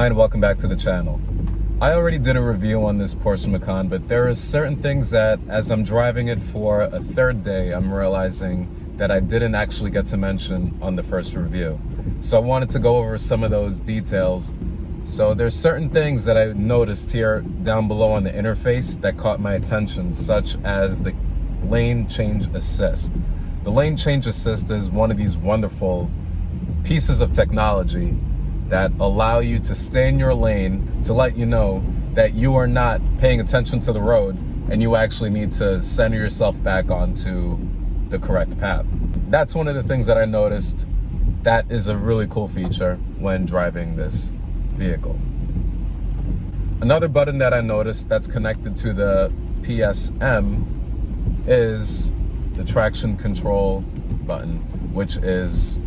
Hi and welcome back to the channel. I already did a review on this Porsche Macan, but there are certain things that as I'm driving it for a third day, I'm realizing that I didn't actually get to mention on the first review. So I wanted to go over some of those details. So there's certain things that I noticed here down below on the interface that caught my attention, such as the lane change assist. The lane change assist is one of these wonderful pieces of technology that allow you to stay in your lane to let you know that you are not paying attention to the road and you actually need to center yourself back onto the correct path. That's one of the things that I noticed that is a really cool feature when driving this vehicle. Another button that I noticed that's connected to the PSM is the traction control button, which is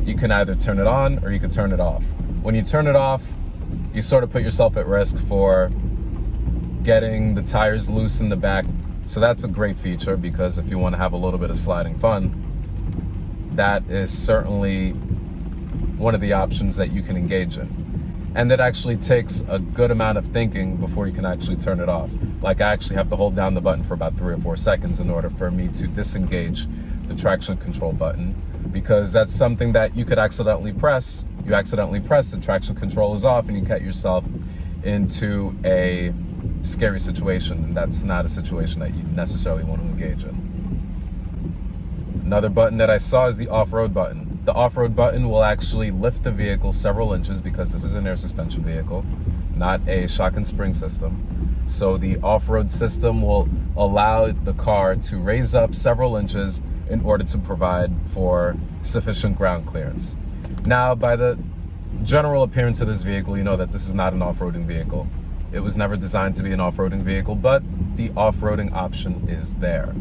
you can either turn it on or you can turn it off. When you turn it off, you sort of put yourself at risk for getting the tires loose in the back. So that's a great feature, because if you want to have a little bit of sliding fun, that is certainly one of the options that you can engage in. And it actually takes a good amount of thinking before you can actually turn it off. Like, I actually have to hold down the button for about 3 or 4 seconds in order for me to disengage the traction control button, because that's something that you could accidentally press. You accidentally press, the traction control is off, and you get yourself into a scary situation, and that's not a situation that you necessarily want to engage in. Another button that I saw is the off-road button. The off-road button will actually lift the vehicle several inches, because this is an air suspension vehicle, not a shock and spring system. So the off-road system will allow the car to raise up several inches in order to provide for sufficient ground clearance. Now, by the general appearance of this vehicle, you know that this is not an off-roading vehicle. It was never designed to be an off-roading vehicle, but the off-roading option is there.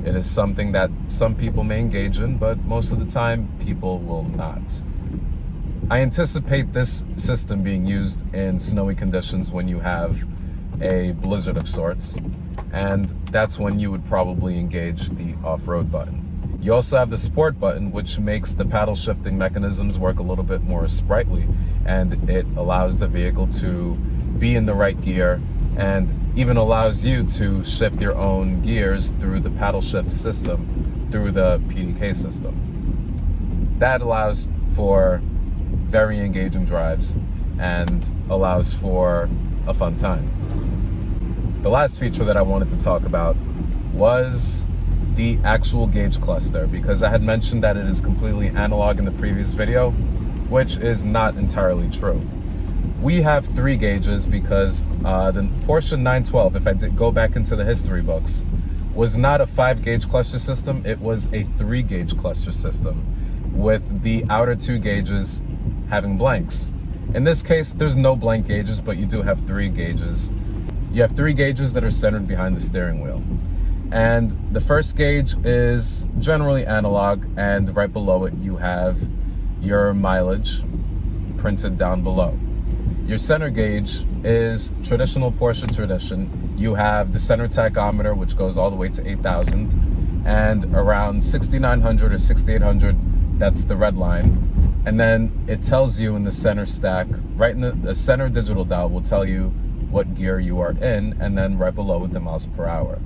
It is something that some people may engage in, but most of the time, people will not. I anticipate this system being used in snowy conditions when you have a blizzard of sorts, and that's when you would probably engage the off-road button. You also have the sport button, which makes the paddle shifting mechanisms work a little bit more sprightly, and it allows the vehicle to be in the right gear, and even allows you to shift your own gears through the paddle shift system, through the PDK system. That allows for very engaging drives and allows for a fun time. The last feature that I wanted to talk about was the actual gauge cluster, because I had mentioned that it is completely analog in the previous video, which is not entirely true. We have 3 gauges because the Porsche 912, if I did go back into the history books, was not a 5-gauge cluster system. It was a 3-gauge cluster system, with the outer 2 gauges having blanks. In this case, there's no blank gauges, but you do have 3 gauges. You have 3 gauges that are centered behind the steering wheel. And the first gauge is generally analog, and right below it you have your mileage printed down below. Your center gauge is traditional Porsche tradition. You have the center tachometer, which goes all the way to 8,000, and around 6,900 or 6,800, that's the red line. And then it tells you in the center stack, right in the center digital dial will tell you what gear you are in, and then right below it, the miles per hour.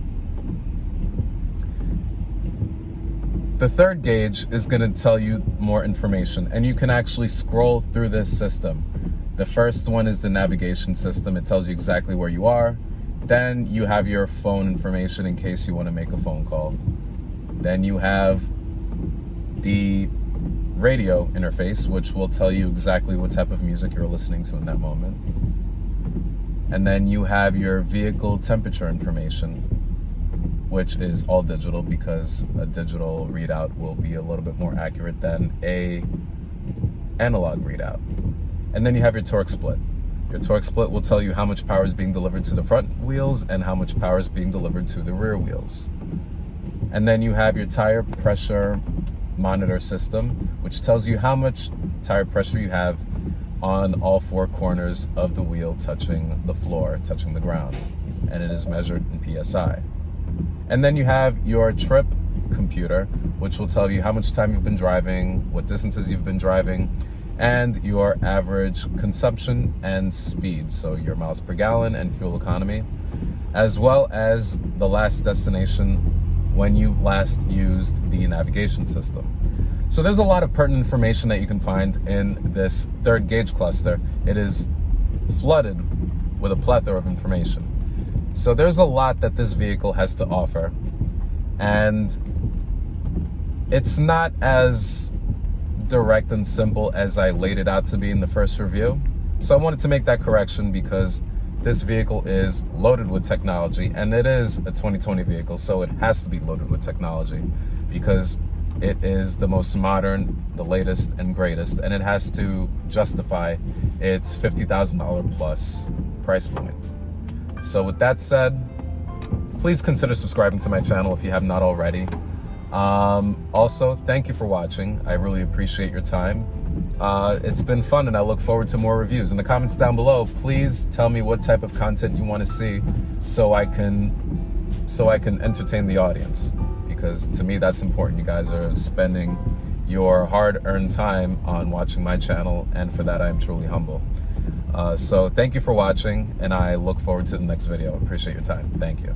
The third gauge is going to tell you more information, and you can actually scroll through this system. The first one is the navigation system. It tells you exactly where you are. Then you have your phone information in case you want to make a phone call. Then you have the radio interface, which will tell you exactly what type of music you're listening to in that moment. And then you have your vehicle temperature information, which is all digital, because a digital readout will be a little bit more accurate than a analog readout. And then you have your torque split. Your torque split will tell you how much power is being delivered to the front wheels and how much power is being delivered to the rear wheels. And then you have your tire pressure monitor system, which tells you how much tire pressure you have on all 4 corners of the wheel touching the floor, touching the ground. And it is measured in PSI. And then you have your trip computer, which will tell you how much time you've been driving, what distances you've been driving, and your average consumption and speed, so your miles per gallon and fuel economy, as well as the last destination when you last used the navigation system. So there's a lot of pertinent information that you can find in this third gauge cluster. It is flooded with a plethora of information. So there's a lot that this vehicle has to offer, and it's not as direct and simple as I laid it out to be in the first review. So I wanted to make that correction because this vehicle is loaded with technology, and it is a 2020 vehicle, so it has to be loaded with technology because it is the most modern, the latest and greatest, and it has to justify its $50,000 plus price point. So with that said, please consider subscribing to my channel if you have not already. Also, thank you for watching. I really appreciate your time. It's been fun, and I look forward to more reviews. In the comments down below, please tell me what type of content you want to see so I can entertain the audience, because to me that's important. You guys are spending your hard-earned time on watching my channel, and for that I am truly humble. So thank you for watching, and I look forward to the next video. Appreciate your time. Thank you.